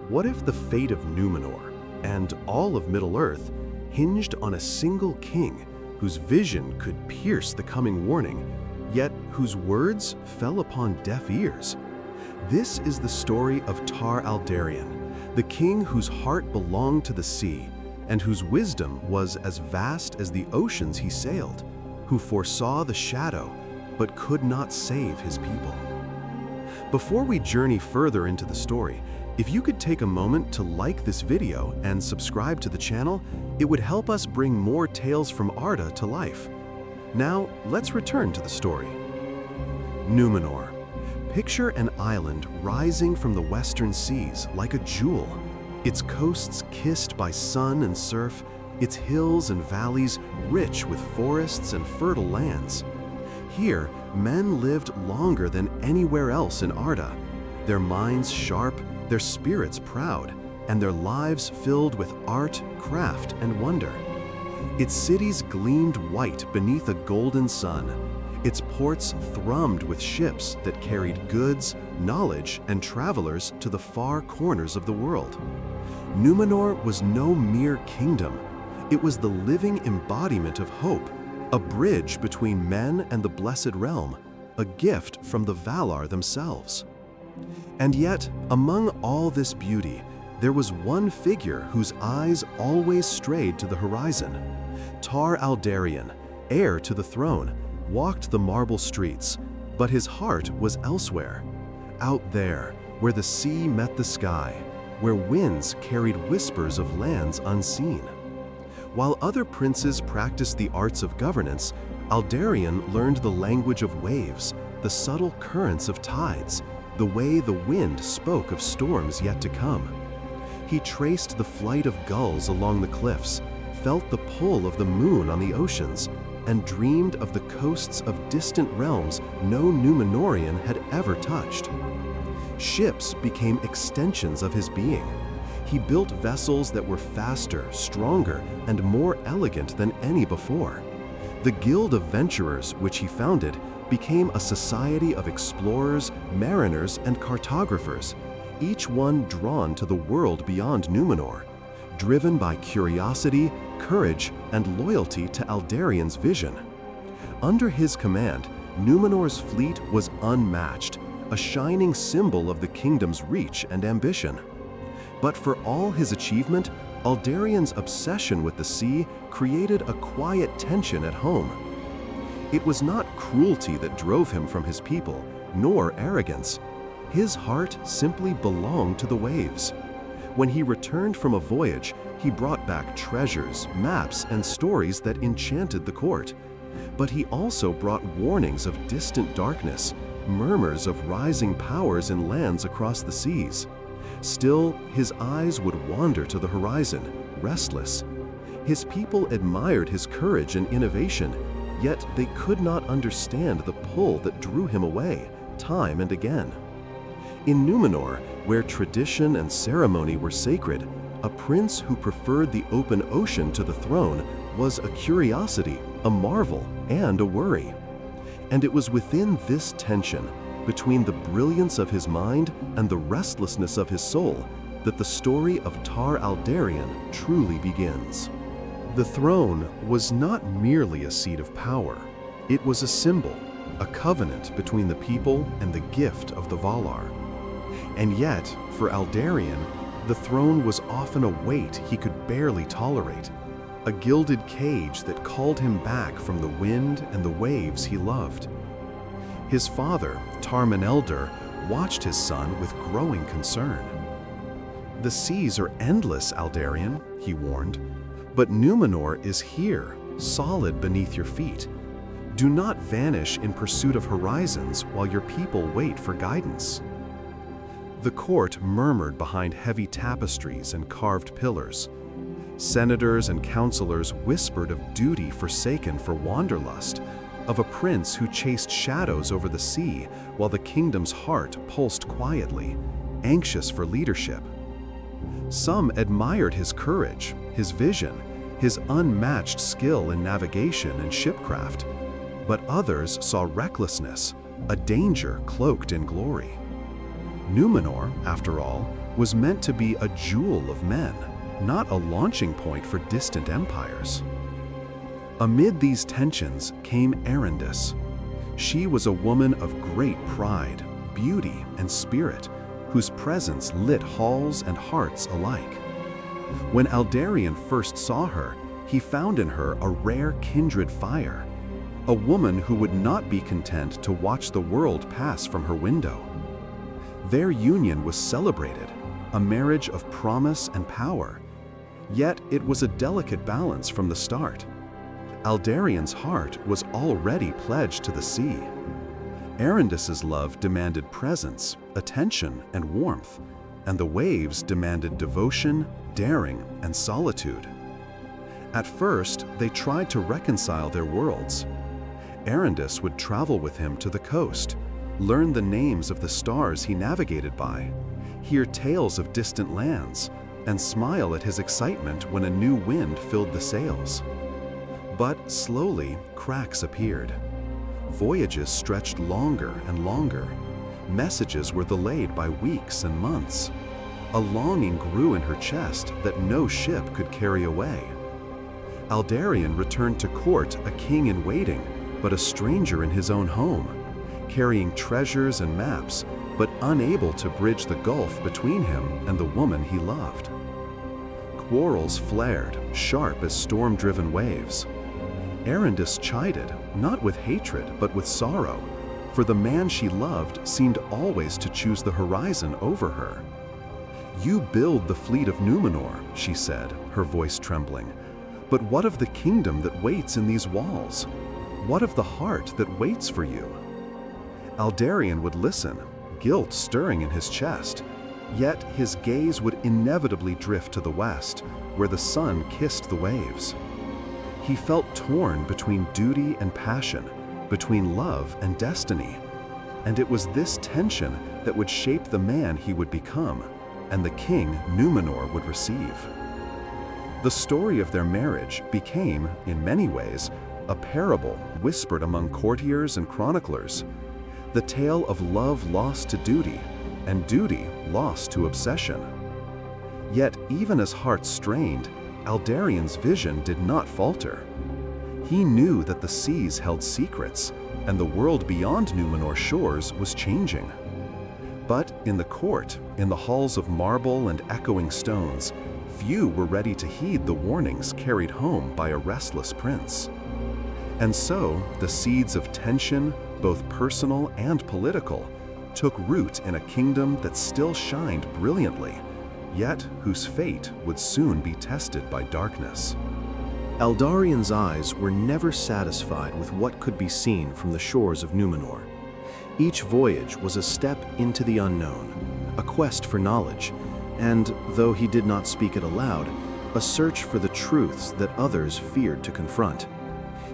What if the fate of Númenor and all of Middle-earth hinged on a single king whose vision could pierce the coming warning, yet whose words fell upon deaf ears? This is the story of Tar-Aldarion, the king whose heart belonged to the sea and whose wisdom was as vast as the oceans he sailed, who foresaw the shadow but could not save his people. Before we journey further into the story, if you could take a moment to like this video and subscribe to the channel, it would help us bring more tales from Arda to life. Now, let's return to the story. Númenor. Picture an island rising from the western seas like a jewel, its coasts kissed by sun and surf, its hills and valleys rich with forests and fertile lands. Here, men lived longer than anywhere else in Arda, their minds sharp, their spirits proud, and their lives filled with art, craft, and wonder. Its cities gleamed white beneath a golden sun. Its ports thrummed with ships that carried goods, knowledge, and travelers to the far corners of the world. Númenor was no mere kingdom. It was the living embodiment of hope, a bridge between men and the blessed realm, a gift from the Valar themselves. And yet, among all this beauty, there was one figure whose eyes always strayed to the horizon. Tar-Aldarion, heir to the throne, walked the marble streets, but his heart was elsewhere. Out there, where the sea met the sky, where winds carried whispers of lands unseen. While other princes practiced the arts of governance, Aldarion learned the language of waves, the subtle currents of tides, the way the wind spoke of storms yet to come. He traced the flight of gulls along the cliffs, felt the pull of the moon on the oceans, and dreamed of the coasts of distant realms no Númenorian had ever touched. Ships became extensions of his being. He built vessels that were faster, stronger, and more elegant than any before. The Guild of Venturers, which he founded, became a society of explorers, mariners, and cartographers, each one drawn to the world beyond Númenor, driven by curiosity, courage, and loyalty to Aldarion's vision. Under his command, Númenor's fleet was unmatched, a shining symbol of the kingdom's reach and ambition. But for all his achievement, Aldarion's obsession with the sea created a quiet tension at home. It was not cruelty that drove him from his people, nor arrogance. His heart simply belonged to the waves. When he returned from a voyage, he brought back treasures, maps, and stories that enchanted the court. But he also brought warnings of distant darkness, murmurs of rising powers in lands across the seas. Still, his eyes would wander to the horizon, restless. His people admired his courage and innovation, yet they could not understand the pull that drew him away, time and again. In Númenor, where tradition and ceremony were sacred, a prince who preferred the open ocean to the throne was a curiosity, a marvel, and a worry. And it was within this tension, between the brilliance of his mind and the restlessness of his soul, that the story of Tar-Aldarion truly begins. The throne was not merely a seat of power. It was a symbol, a covenant between the people and the gift of the Valar. And yet, for Aldarion, the throne was often a weight he could barely tolerate, a gilded cage that called him back from the wind and the waves he loved. His father, Tar-Aldarion, watched his son with growing concern. "The seas are endless, Aldarion," he warned, "but Númenor is here, solid beneath your feet. Do not vanish in pursuit of horizons while your people wait for guidance." The court murmured behind heavy tapestries and carved pillars. Senators and counselors whispered of duty forsaken for wanderlust, of a prince who chased shadows over the sea while the kingdom's heart pulsed quietly, anxious for leadership. Some admired his courage, his vision, his unmatched skill in navigation and shipcraft, but others saw recklessness, a danger cloaked in glory. Númenor, after all, was meant to be a jewel of men, not a launching point for distant empires. Amid these tensions came Arindis. She was a woman of great pride, beauty, and spirit, whose presence lit halls and hearts alike. When Aldarion first saw her, he found in her a rare kindred fire, a woman who would not be content to watch the world pass from her window. Their union was celebrated, a marriage of promise and power, yet it was a delicate balance from the start. Aldarion's heart was already pledged to the sea. Arindis's love demanded presence, attention, and warmth, and the waves demanded devotion, daring, and solitude. At first, they tried to reconcile their worlds. Arindis would travel with him to the coast, learn the names of the stars he navigated by, hear tales of distant lands, and smile at his excitement when a new wind filled the sails. But slowly, cracks appeared. Voyages stretched longer and longer. Messages were delayed by weeks and months. A longing grew in her chest that no ship could carry away. Aldarion returned to court a king in waiting, but a stranger in his own home, carrying treasures and maps, but unable to bridge the gulf between him and the woman he loved. Quarrels flared, sharp as storm-driven waves. Arindis chided, not with hatred but with sorrow, for the man she loved seemed always to choose the horizon over her. "You build the fleet of Númenor," she said, her voice trembling. "But what of the kingdom that waits in these walls? What of the heart that waits for you?" Aldarion would listen, guilt stirring in his chest, yet his gaze would inevitably drift to the west, where the sun kissed the waves. He felt torn between duty and passion, between love and destiny, and it was this tension that would shape the man he would become, and the king Númenor would receive. The story of their marriage became, in many ways, a parable whispered among courtiers and chroniclers, the tale of love lost to duty, and duty lost to obsession. Yet even as hearts strained, Aldarion's vision did not falter. He knew that the seas held secrets, and the world beyond Númenor's shores was changing. But in the court, in the halls of marble and echoing stones, few were ready to heed the warnings carried home by a restless prince. And so, the seeds of tension, both personal and political, took root in a kingdom that still shined brilliantly, yet whose fate would soon be tested by darkness. Aldarion's eyes were never satisfied with what could be seen from the shores of Númenor. Each voyage was a step into the unknown, a quest for knowledge, and, though he did not speak it aloud, a search for the truths that others feared to confront.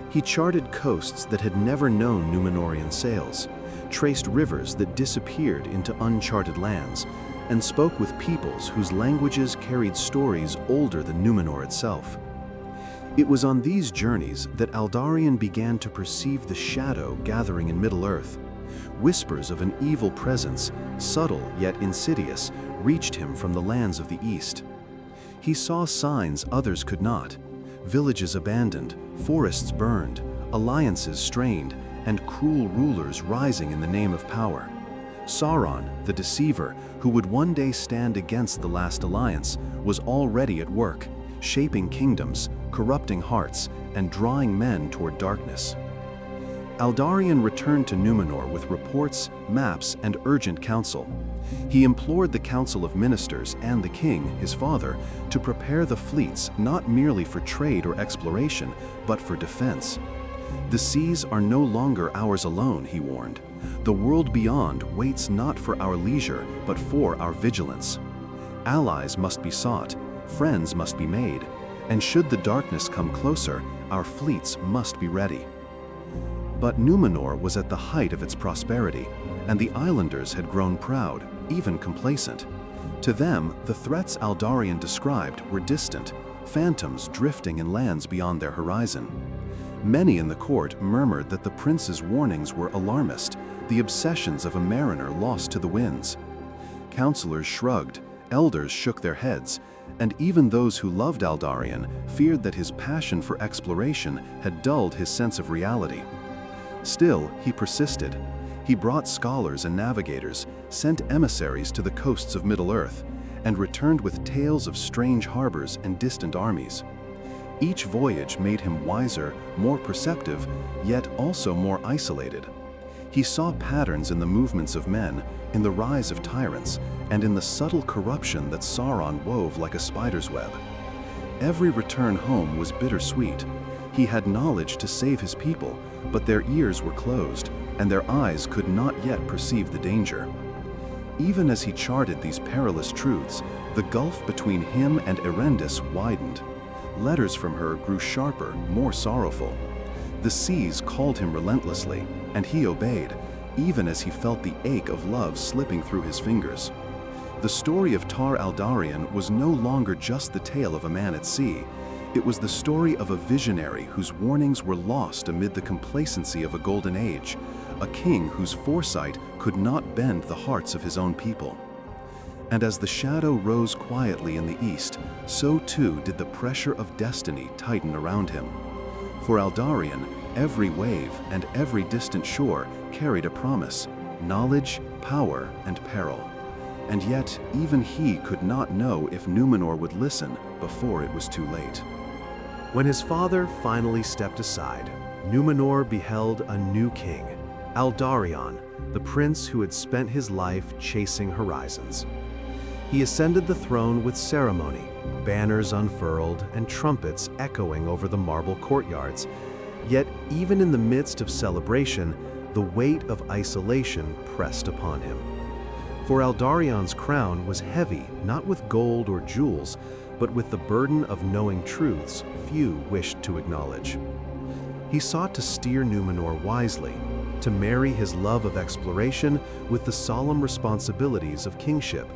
He charted coasts that had never known Númenorian sails, traced rivers that disappeared into uncharted lands, and spoke with peoples whose languages carried stories older than Númenor itself. It was on these journeys that Aldarion began to perceive the shadow gathering in Middle-earth. Whispers of an evil presence, subtle yet insidious, reached him from the lands of the east. He saw signs others could not: villages abandoned, forests burned, alliances strained, and cruel rulers rising in the name of power. Sauron, the deceiver, who would one day stand against the last alliance, was already at work, shaping kingdoms, corrupting hearts, and drawing men toward darkness. Aldarion returned to Númenor with reports, maps, and urgent counsel. He implored the Council of Ministers and the king, his father, to prepare the fleets not merely for trade or exploration, but for defense. "The seas are no longer ours alone," he warned. "The world beyond waits not for our leisure, but for our vigilance. Allies must be sought, friends must be made, and should the darkness come closer, our fleets must be ready." But Númenor was at the height of its prosperity, and the islanders had grown proud, even complacent. To them, the threats Aldarion described were distant, phantoms drifting in lands beyond their horizon. Many in the court murmured that the prince's warnings were alarmist, the obsessions of a mariner lost to the winds. Counselors shrugged, Elders shook their heads, and even those who loved Aldarion feared that his passion for exploration had dulled his sense of reality. Still, he persisted. He brought scholars and navigators, sent emissaries to the coasts of Middle-earth, and returned with tales of strange harbors and distant armies. Each voyage made him wiser, more perceptive, yet also more isolated. He saw patterns in the movements of men, in the rise of tyrants, and in the subtle corruption that Sauron wove like a spider's web. Every return home was bittersweet. He had knowledge to save his people, but their ears were closed, and their eyes could not yet perceive the danger. Even as he charted these perilous truths, the gulf between him and Erendis widened. Letters from her grew sharper, more sorrowful. The seas called him relentlessly, and he obeyed, even as he felt the ache of love slipping through his fingers. The story of Tar-Aldarion was no longer just the tale of a man at sea. It was the story of a visionary whose warnings were lost amid the complacency of a golden age, a king whose foresight could not bend the hearts of his own people. And as the shadow rose quietly in the east, so too did the pressure of destiny tighten around him. For Aldarion, every wave and every distant shore carried a promise, knowledge, power, and peril. And yet, even he could not know if Númenor would listen before it was too late. When his father finally stepped aside, Númenor beheld a new king, Aldarion, the prince who had spent his life chasing horizons. He ascended the throne with ceremony, banners unfurled and trumpets echoing over the marble courtyards. Yet even in the midst of celebration, the weight of isolation pressed upon him. For Aldarion's crown was heavy, not with gold or jewels, but with the burden of knowing truths few wished to acknowledge. He sought to steer Númenor wisely, to marry his love of exploration with the solemn responsibilities of kingship.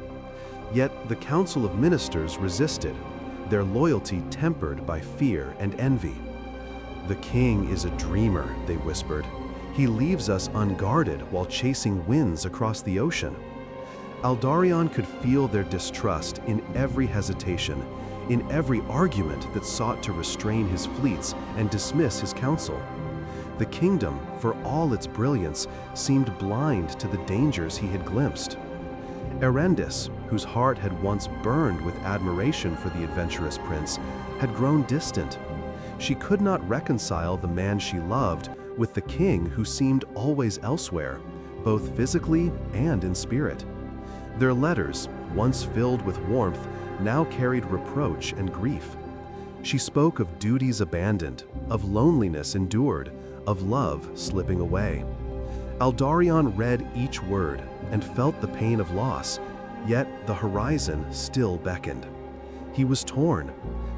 Yet the Council of Ministers resisted, their loyalty tempered by fear and envy. "The king is a dreamer," they whispered. "He leaves us unguarded while chasing winds across the ocean." Aldarion could feel their distrust in every hesitation, in every argument that sought to restrain his fleets and dismiss his counsel. The kingdom, for all its brilliance, seemed blind to the dangers he had glimpsed. Erendis, whose heart had once burned with admiration for the adventurous prince, had grown distant. She could not reconcile the man she loved with the king who seemed always elsewhere, both physically and in spirit. Their letters, once filled with warmth, now carried reproach and grief. She spoke of duties abandoned, of loneliness endured, of love slipping away. Aldarion read each word and felt the pain of loss, yet the horizon still beckoned. He was torn,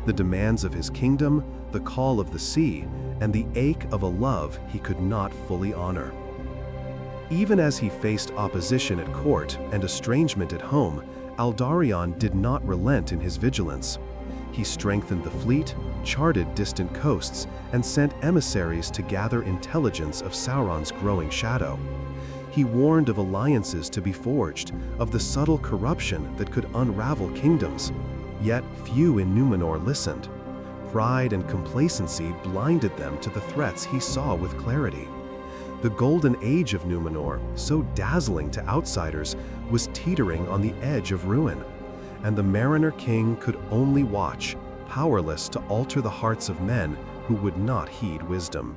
the demands of his kingdom, the call of the sea, and the ache of a love he could not fully honor. Even as he faced opposition at court and estrangement at home, Aldarion did not relent in his vigilance. He strengthened the fleet, charted distant coasts, and sent emissaries to gather intelligence of Sauron's growing shadow. He warned of alliances to be forged, of the subtle corruption that could unravel kingdoms. Yet few in Númenor listened. Pride and complacency blinded them to the threats he saw with clarity. The golden age of Númenor, so dazzling to outsiders, was teetering on the edge of ruin, and the Mariner King could only watch, powerless to alter the hearts of men who would not heed wisdom.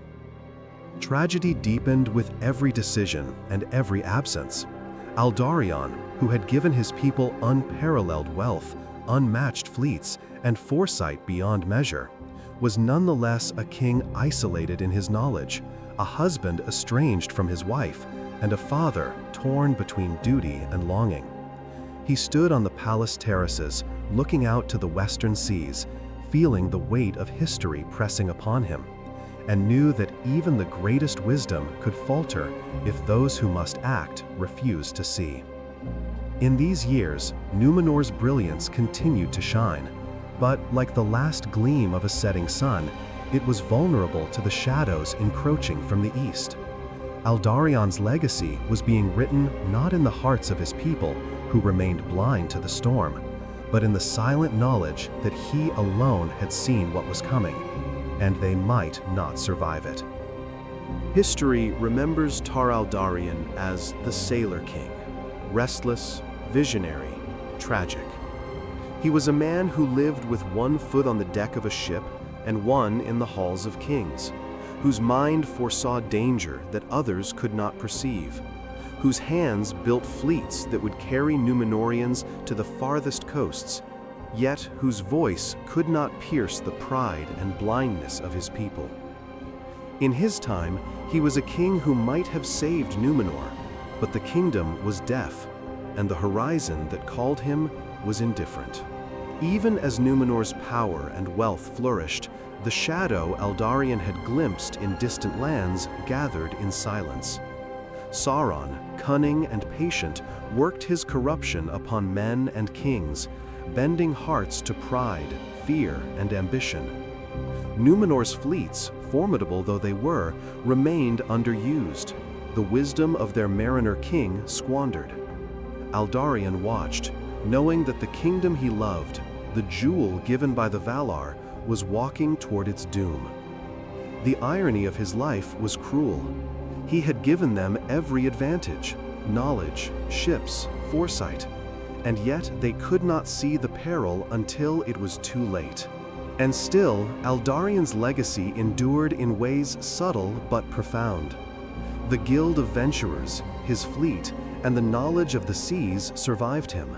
Tragedy deepened with every decision and every absence. Aldarion, who had given his people unparalleled wealth, unmatched fleets, and foresight beyond measure, was nonetheless a king isolated in his knowledge, a husband estranged from his wife, and a father torn between duty and longing. He stood on the palace terraces, looking out to the western seas, feeling the weight of history pressing upon him, and knew that even the greatest wisdom could falter if those who must act refused to see. In these years, Númenor's brilliance continued to shine, but like the last gleam of a setting sun, it was vulnerable to the shadows encroaching from the east. Aldarion's legacy was being written not in the hearts of his people, who remained blind to the storm, but in the silent knowledge that he alone had seen what was coming, and they might not survive it. History remembers Tar-Aldarion as the Sailor King, restless, visionary, tragic. He was a man who lived with one foot on the deck of a ship and one in the halls of kings, whose mind foresaw danger that others could not perceive, whose hands built fleets that would carry Númenorians to the farthest coasts, yet whose voice could not pierce the pride and blindness of his people. In his time, he was a king who might have saved Númenor, but the kingdom was deaf, and the horizon that called him was indifferent. Even as Númenor's power and wealth flourished, the shadow Aldarion had glimpsed in distant lands gathered in silence. Sauron, cunning and patient, worked his corruption upon men and kings, bending hearts to pride, fear, and ambition. Númenor's fleets, formidable though they were, remained underused, the wisdom of their mariner king squandered. Aldarion watched, knowing that the kingdom he loved, the jewel given by the Valar, was walking toward its doom. The irony of his life was cruel. He had given them every advantage, knowledge, ships, foresight, and yet they could not see the peril until it was too late. And still, Aldarion's legacy endured in ways subtle but profound. The Guild of Venturers, his fleet, and the knowledge of the seas survived him.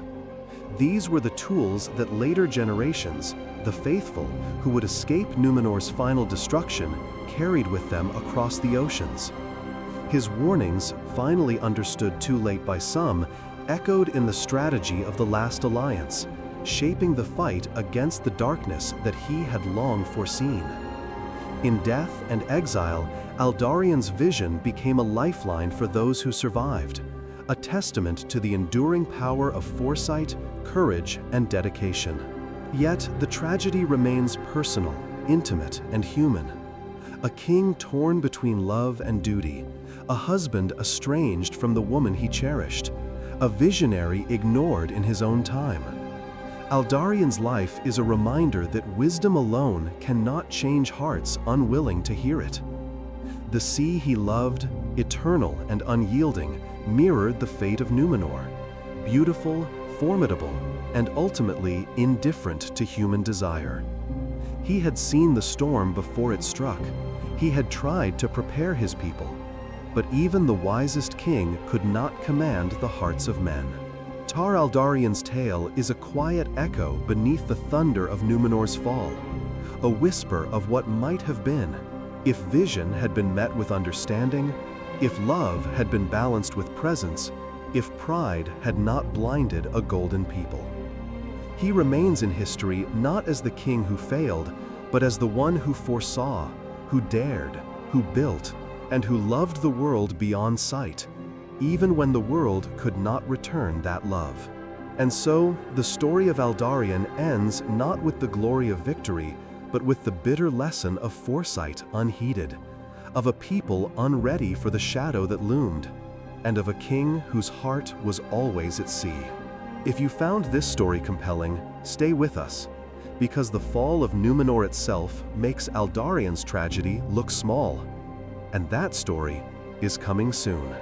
These were the tools that later generations, the faithful, who would escape Númenor's final destruction, carried with them across the oceans. His warnings, finally understood too late by some, echoed in the strategy of the last alliance, shaping the fight against the darkness that he had long foreseen. In death and exile, Aldarion's vision became a lifeline for those who survived, a testament to the enduring power of foresight, courage, and dedication. Yet the tragedy remains personal, intimate, and human. A king torn between love and duty, a husband estranged from the woman he cherished, a visionary ignored in his own time. Aldarion's life is a reminder that wisdom alone cannot change hearts unwilling to hear it. The sea he loved, eternal and unyielding, mirrored the fate of Númenor, beautiful, formidable, and ultimately indifferent to human desire. He had seen the storm before it struck. He had tried to prepare his people, but even the wisest king could not command the hearts of men. Tar-Aldarion's tale is a quiet echo beneath the thunder of Númenor's fall, a whisper of what might have been, if vision had been met with understanding, if love had been balanced with presence, if pride had not blinded a golden people. He remains in history not as the king who failed, but as the one who foresaw, who dared, who built, and who loved the world beyond sight, even when the world could not return that love. And so, the story of Aldarion ends not with the glory of victory, but with the bitter lesson of foresight unheeded, of a people unready for the shadow that loomed, and of a king whose heart was always at sea. If you found this story compelling, stay with us, because the fall of Númenor itself makes Aldarion's tragedy look small, and that story is coming soon.